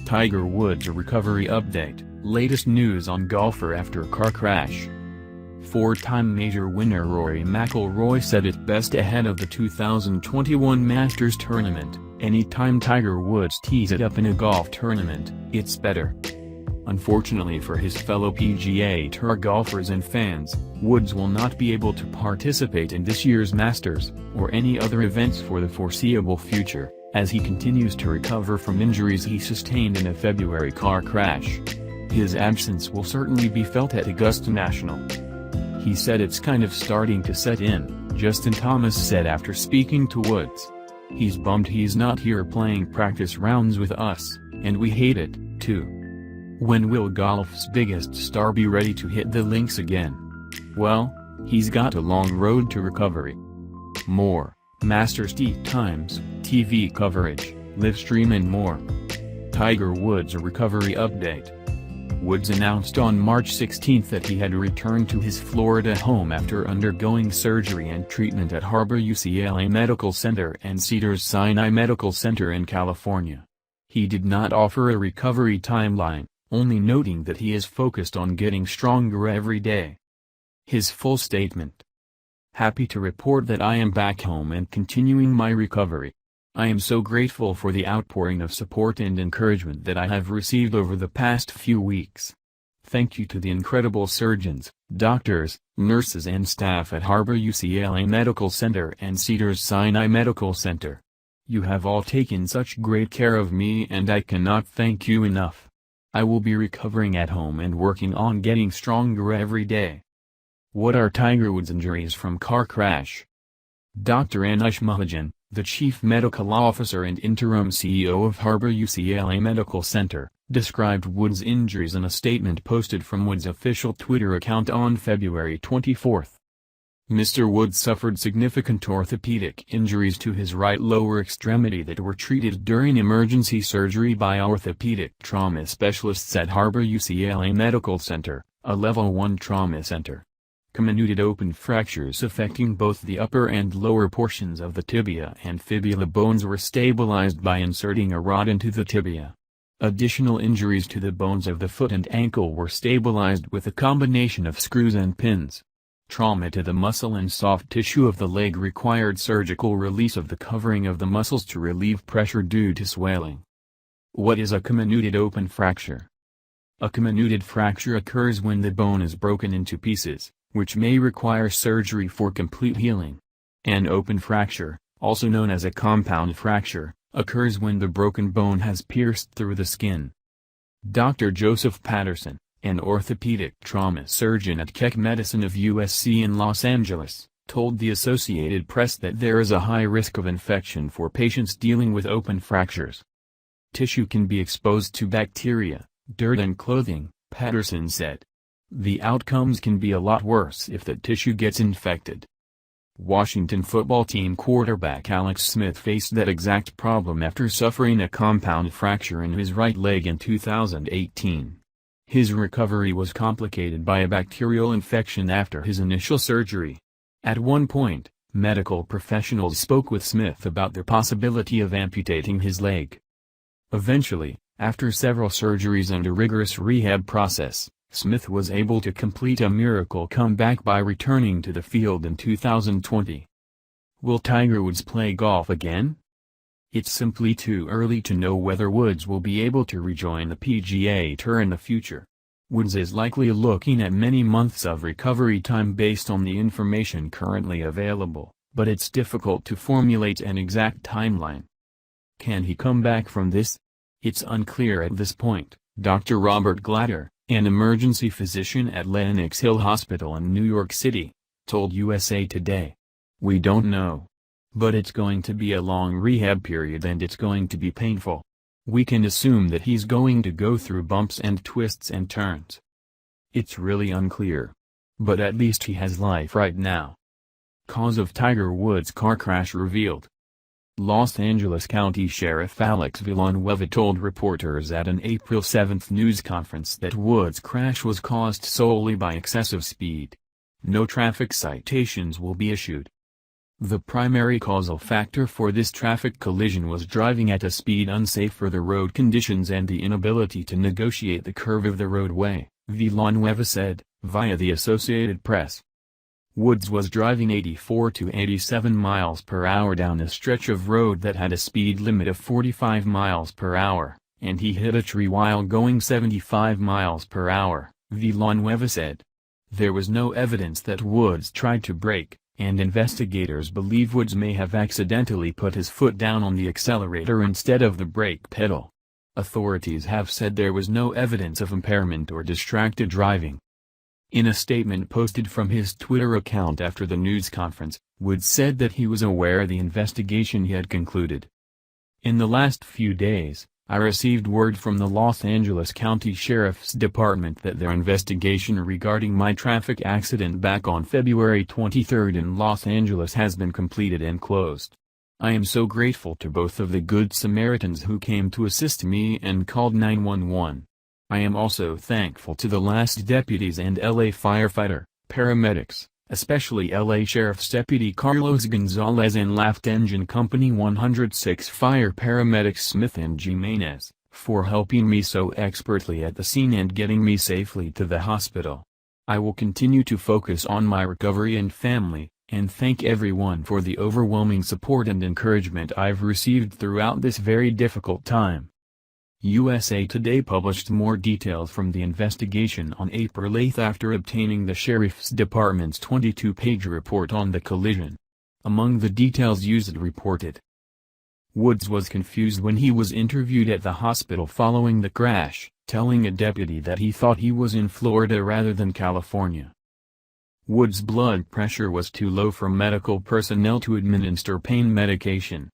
Tiger Woods recovery update, latest news on golfer after car crash. Four-time major winner Rory McIlroy said it best ahead of the 2021 Masters tournament, "Anytime Tiger Woods tees it up in a golf tournament, it's better." Unfortunately for his fellow PGA Tour golfers and fans, Woods will not be able to participate in this year's Masters, or any other events for the foreseeable future, as he continues to recover from injuries he sustained in a February car crash. His absence will certainly be felt at Augusta National. He said it's kind of starting to set in, Justin Thomas said after speaking to Woods. "He's bummed he's not here playing practice rounds with us, and we hate it, too. When will golf's biggest star be ready to hit the links again? Well, he's got a long road to recovery." More, Masters tee times, TV coverage, live stream and more. Tiger Woods recovery update. Woods announced on March 16 that he had returned to his Florida home after undergoing surgery and treatment at Harbor UCLA Medical Center and Cedars-Sinai Medical Center in California. He did not offer a recovery timeline, only noting that he is focused on getting stronger every day. His full statement. "Happy to report that I am back home and continuing my recovery. I am so grateful for the outpouring of support and encouragement that I have received over the past few weeks. Thank you to the incredible surgeons, doctors, nurses and staff at Harbor UCLA Medical Center and Cedars-Sinai Medical Center. You have all taken such great care of me and I cannot thank you enough. I will be recovering at home and working on getting stronger every day." What are Tiger Woods' injuries from car crash? Dr. Anush Mahajan, the Chief Medical Officer and Interim CEO of Harbor UCLA Medical Center, described Woods' injuries in a statement posted from Woods' official Twitter account on February 24. Mr. Woods suffered significant orthopedic injuries to his right lower extremity that were treated during emergency surgery by orthopedic trauma specialists at Harbor UCLA Medical Center, a Level 1 trauma center. Comminuted open fractures affecting both the upper and lower portions of the tibia and fibula bones were stabilized by inserting a rod into the tibia. Additional injuries to the bones of the foot and ankle were stabilized with a combination of screws and pins. Trauma to the muscle and soft tissue of the leg required surgical release of the covering of the muscles to relieve pressure due to swelling. What is a comminuted open fracture? A comminuted fracture occurs when the bone is broken into pieces, which may require surgery for complete healing. An open fracture, also known as a compound fracture, occurs when the broken bone has pierced through the skin. Dr. Joseph Patterson, an orthopedic trauma surgeon at Keck Medicine of USC in Los Angeles, told the Associated Press that there is a high risk of infection for patients dealing with open fractures. Tissue can be exposed to bacteria, dirt and clothing, Patterson said. The outcomes can be a lot worse if the tissue gets infected. Washington football team quarterback Alex Smith faced that exact problem after suffering a compound fracture in his right leg in 2018. His recovery was complicated by a bacterial infection after his initial surgery. At one point, medical professionals spoke with Smith about the possibility of amputating his leg. Eventually, after several surgeries and a rigorous rehab process, Smith was able to complete a miracle comeback by returning to the field in 2020. Will Tiger Woods play golf again? It's simply too early to know whether Woods will be able to rejoin the PGA Tour in the future. Woods is likely looking at many months of recovery time based on the information currently available, but it's difficult to formulate an exact timeline. Can he come back from this? It's unclear at this point, Dr. Robert Glatter, an emergency physician at Lenox Hill Hospital in New York City, told USA Today. "We don't know. But it's going to be a long rehab period and it's going to be painful. We can assume that he's going to go through bumps and twists and turns. It's really unclear. But at least he has life right now." Cause of Tiger Woods car crash revealed. Los Angeles County Sheriff Alex Villanueva told reporters at an April 7 news conference that Woods' crash was caused solely by excessive speed. No traffic citations will be issued. The primary causal factor for this traffic collision was driving at a speed unsafe for the road conditions and the inability to negotiate the curve of the roadway, Villanueva said, via the Associated Press. Woods was driving 84 to 87 miles per hour down a stretch of road that had a speed limit of 45 miles per hour, and he hit a tree while going 75 miles per hour, Villanueva said. There was no evidence that Woods tried to brake, and investigators believe Woods may have accidentally put his foot down on the accelerator instead of the brake pedal. Authorities have said there was no evidence of impairment or distracted driving. In a statement posted from his Twitter account after the news conference, Woods said that he was aware the investigation had concluded. In the last few days, I received word from the Los Angeles County Sheriff's Department that their investigation regarding my traffic accident back on February 23 in Los Angeles has been completed and closed. I am so grateful to both of the Good Samaritans who came to assist me and called 911. I am also thankful to the last deputies and LA firefighter, paramedics, especially LA Sheriff's Deputy Carlos Gonzalez and Laft Engine Company 106 fire paramedics Smith and Jimenez, for helping me so expertly at the scene and getting me safely to the hospital. I will continue to focus on my recovery and family, and thank everyone for the overwhelming support and encouragement I've received throughout this very difficult time. USA Today published more details from the investigation on April 8 after obtaining the Sheriff's Department's 22-page report on the collision. Among the details used, it reported, Woods was confused when he was interviewed at the hospital following the crash, telling a deputy that he thought he was in Florida rather than California. Woods' blood pressure was too low for medical personnel to administer pain medication.